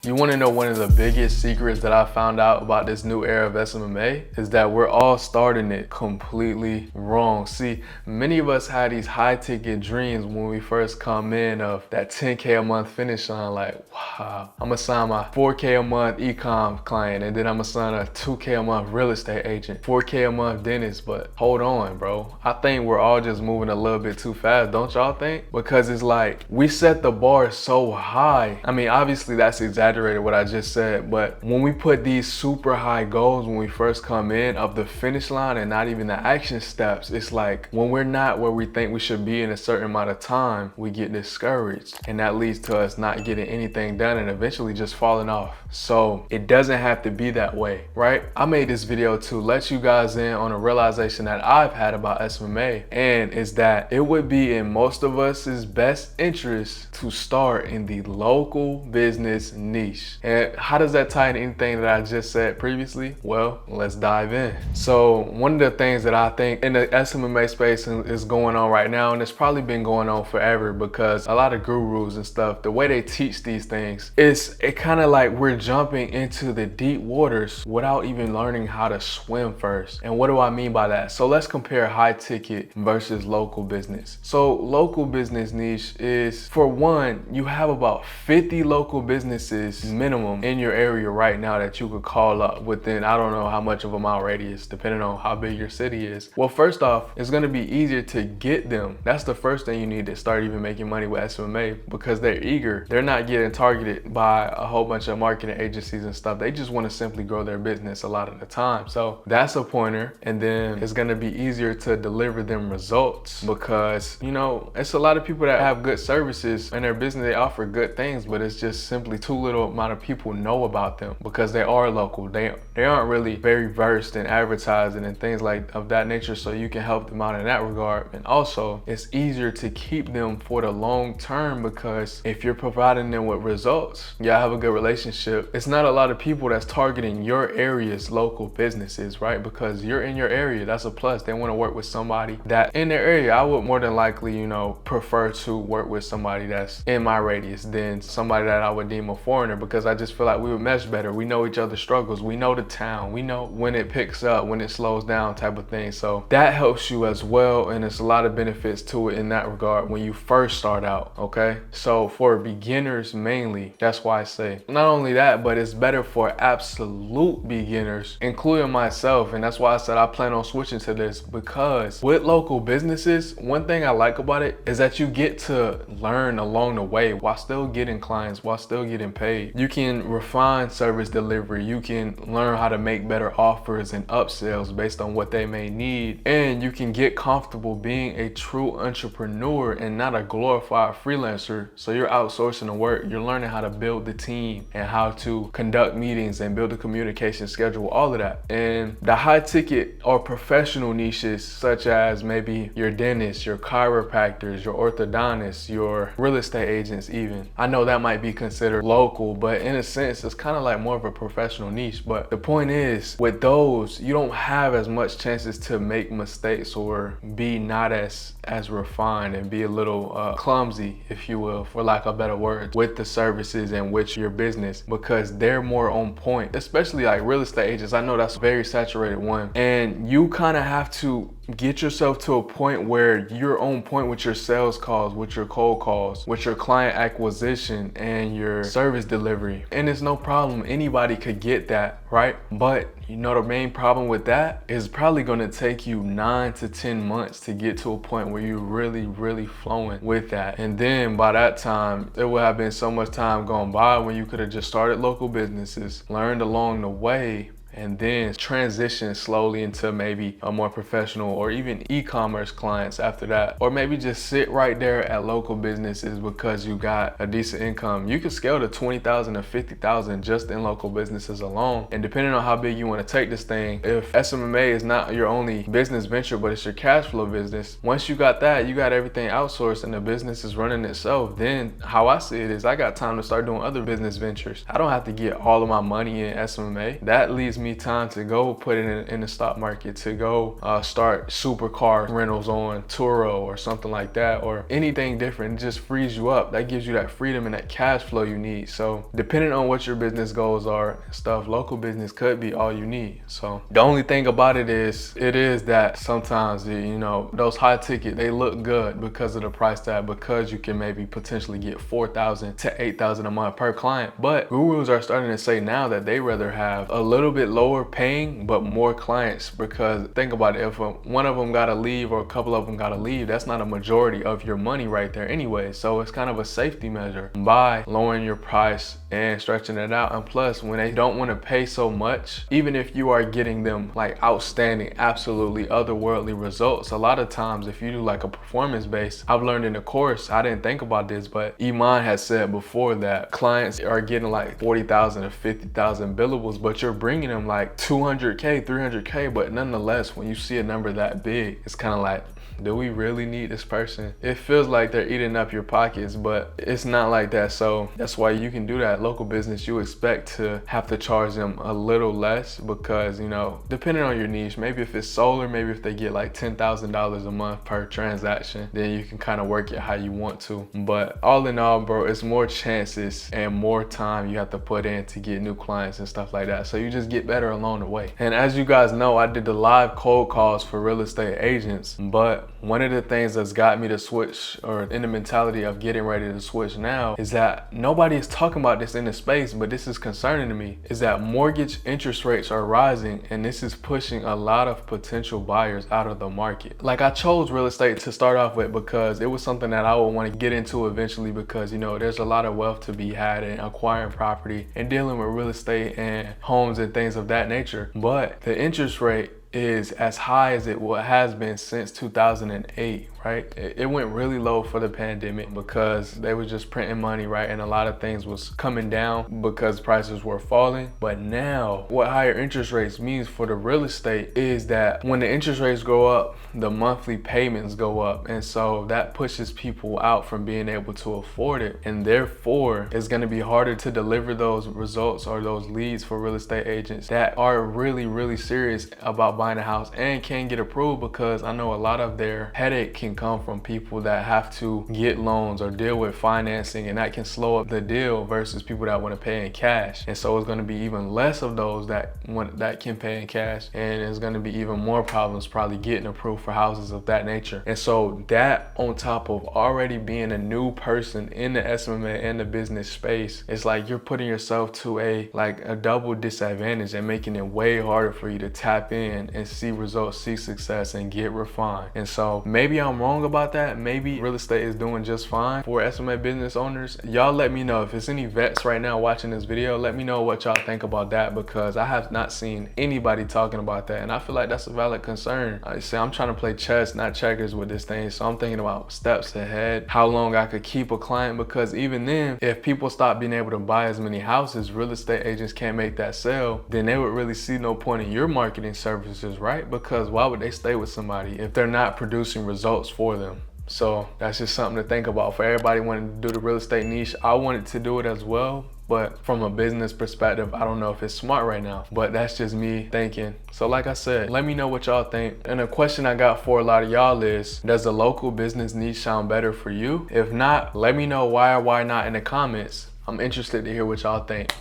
You want to know one of the biggest secrets that I found out about this new era of SMMA is that we're all starting it completely wrong. See, many of us had these high ticket dreams when we first come in of that 10K a month finish line, like, wow, I'm gonna sign my 4K a month e-com client, and then I'm gonna sign a 2K a month real estate agent, 4K a month dentist. But hold on, bro. I think we're all just moving a little bit too fast, don't y'all think? Because it's like, we set the bar so high. I mean, obviously that's exaggerated what I just said, but when we put these super high goals when we first come in of the finish line and not even the action steps, it's like when we're not where we think we should be in a certain amount of time, we get discouraged, and that leads to us not getting anything done and eventually just falling off. So it doesn't have to be that way, right? I made this video to let you guys in on a realization that I've had about SMMA, and is that it would be in most of us's best interest to start in the local business niche. And how does that tie in anything that I just said previously? Well, let's dive in. So one of the things that I think in the SMMA space is going on right now, and it's probably been going on forever, because a lot of gurus and stuff, the way they teach these things, it kind of like we're jumping into the deep waters without even learning how to swim first. And what do I mean by that? So let's compare high ticket versus local business. So local business niche is, for one, you have about 50 local businesses minimum in your area right now that you could call up within, I don't know how much of a mile radius, depending on how big your city is. Well, first off, it's going to be easier to get them. That's the first thing you need to start even making money with SMMA, because they're eager. They're not getting targeted by a whole bunch of marketing agencies and stuff. They just want to simply grow their business a lot of the time. So that's a pointer. And then it's going to be easier to deliver them results, because, you know, it's a lot of people that have good services in their business. They offer good things, but it's just simply too little amount of people know about them because they are local. They aren't really very versed in advertising and things like of that nature, so you can help them out in that regard. And also, it's easier to keep them for the long term, because if you're providing them with results, y'all have a good relationship. It's not a lot of people that's targeting your area's local businesses, right? Because you're in your area, that's a plus. They want to work with somebody that in their area. I would more than likely, you know, prefer to work with somebody that's in my radius than somebody that I would deem a foreigner, because I just feel like we would mesh better. We know each other's struggles. We know the town. We know when it picks up, when it slows down, type of thing. So that helps you as well. And there's a lot of benefits to it in that regard when you first start out. Okay. So for beginners mainly, that's why I say not only that, but it's better for absolute beginners, including myself. And that's why I said I plan on switching to this, because with local businesses, one thing I like about it is that you get to learn along the way while still getting clients, while still getting paid. You can refine service delivery. You can learn how to make better offers and upsells based on what they may need. And you can get comfortable being a true entrepreneur and not a glorified freelancer. So you're outsourcing the work. You're learning how to build the team and how to conduct meetings and build a communication schedule, all of that. And the high ticket or professional niches, such as maybe your dentists, your chiropractors, your orthodontists, your real estate agents even. I know that might be considered local, but in a sense, it's kind of like more of a professional niche. But the point is, with those, you don't have as much chances to make mistakes or be not as refined and be a little clumsy, if you will, for lack of better words, with the services and with your business, because they're more on point, especially like real estate agents. I know that's a very saturated one, and you kind of have to get yourself to a point where you're on point with your sales calls, with your cold calls, with your client acquisition and your service delivery. And it's no problem. Anybody could get that, right? But you know, the main problem with that is probably going to take you 9 to 10 months to get to a point where you're really flowing with that. And then by that time, there will have been so much time gone by when you could have just started local businesses, learned along the way, and then transition slowly into maybe a more professional or even e-commerce clients after that. Or maybe just sit right there at local businesses because you got a decent income. You can scale to 20,000 to 50,000 just in local businesses alone. And depending on how big you want to take this thing, if SMMA is not your only business venture, but it's your cash flow business, once you got that, you got everything outsourced and the business is running itself, then how I see it is I got time to start doing other business ventures. I don't have to get all of my money in SMMA. That leaves me time to go put it in the stock market, to go start supercar rentals on Turo or something like that, or anything different. It just frees you up. That gives you that freedom and that cash flow you need. So depending on what your business goals are and stuff, local business could be all you need. So the only thing about it is that sometimes, you know, those high ticket, they look good because of the price tag, because you can maybe potentially get $4,000 to $8,000 a month per client. But gurus are starting to say now that they rather have a little bit lower paying but more clients, because think about it, if one of them gotta leave or a couple of them gotta leave, that's not a majority of your money right there anyway. So it's kind of a safety measure by lowering your price and stretching it out. And plus, when they don't want to pay so much, even if you are getting them like outstanding, absolutely otherworldly results, a lot of times if you do like a performance based, I've learned in the course, I didn't think about this, but Iman has said before that clients are getting like 40,000 or 50,000 billables, but you're bringing them like 200K, 300K. But nonetheless, when you see a number that big, it's kind of like, do we really need this person? It feels like they're eating up your pockets, but it's not like that. So that's why you can do that. Local business, you expect to have to charge them a little less, because, you know, depending on your niche, maybe if it's solar, maybe if they get like $10,000 a month per transaction, then you can kind of work it how you want to. But all in all, bro, it's more chances and more time you have to put in to get new clients and stuff like that. So you just get better along the way. And as you guys know, I did the live cold calls for real estate agents, but one of the things that's got me to switch, or in the mentality of getting ready to switch now, is that nobody is talking about this in the space, but this is concerning to me, is that mortgage interest rates are rising, and this is pushing a lot of potential buyers out of the market. Like, I chose real estate to start off with because it was something that I would want to get into eventually, because, you know, there's a lot of wealth to be had in acquiring property and dealing with real estate and homes and things of that nature. But the interest rate is as high as it has been since 2008, right? It went really low for the pandemic because they were just printing money, right? And a lot of things was coming down because prices were falling. But now what higher interest rates means for the real estate is that when the interest rates go up, the monthly payments go up. And so that pushes people out from being able to afford it. And therefore, it's going to be harder to deliver those results or those leads for real estate agents that are really, really serious about buying a house and can get approved, because I know a lot of their headache can come from people that have to get loans or deal with financing, and that can slow up the deal versus people that want to pay in cash. And so it's going to be even less of those that can pay in cash, and it's going to be even more problems probably getting approved for houses of that nature. And so that, on top of already being a new person in the SMMA and the business space, it's like you're putting yourself to a double disadvantage and making it way harder for you to tap in and see results, see success, and get refined. And so maybe I'm wrong about that. Maybe real estate is doing just fine for SMMA business owners. Y'all let me know if it's any vets right now watching this video. Let me know what y'all think about that, because I have not seen anybody talking about that, and I feel like that's a valid concern. I say I'm trying to play chess, not checkers with this thing, so I'm thinking about steps ahead, how long I could keep a client, because even then, if people stop being able to buy as many houses, real estate agents can't make that sale, then they would really see no point in your marketing services, right? Because why would they stay with somebody if they're not producing results for them? So that's just something to think about for everybody wanting to do the real estate niche. I wanted to do it as well, but from a business perspective, I don't know if it's smart right now, but that's just me thinking. So like I said, let me know what y'all think. And a question I got for a lot of y'all is, does the local business niche sound better for you? If not, let me know why or why not in the comments. I'm interested to hear what y'all think.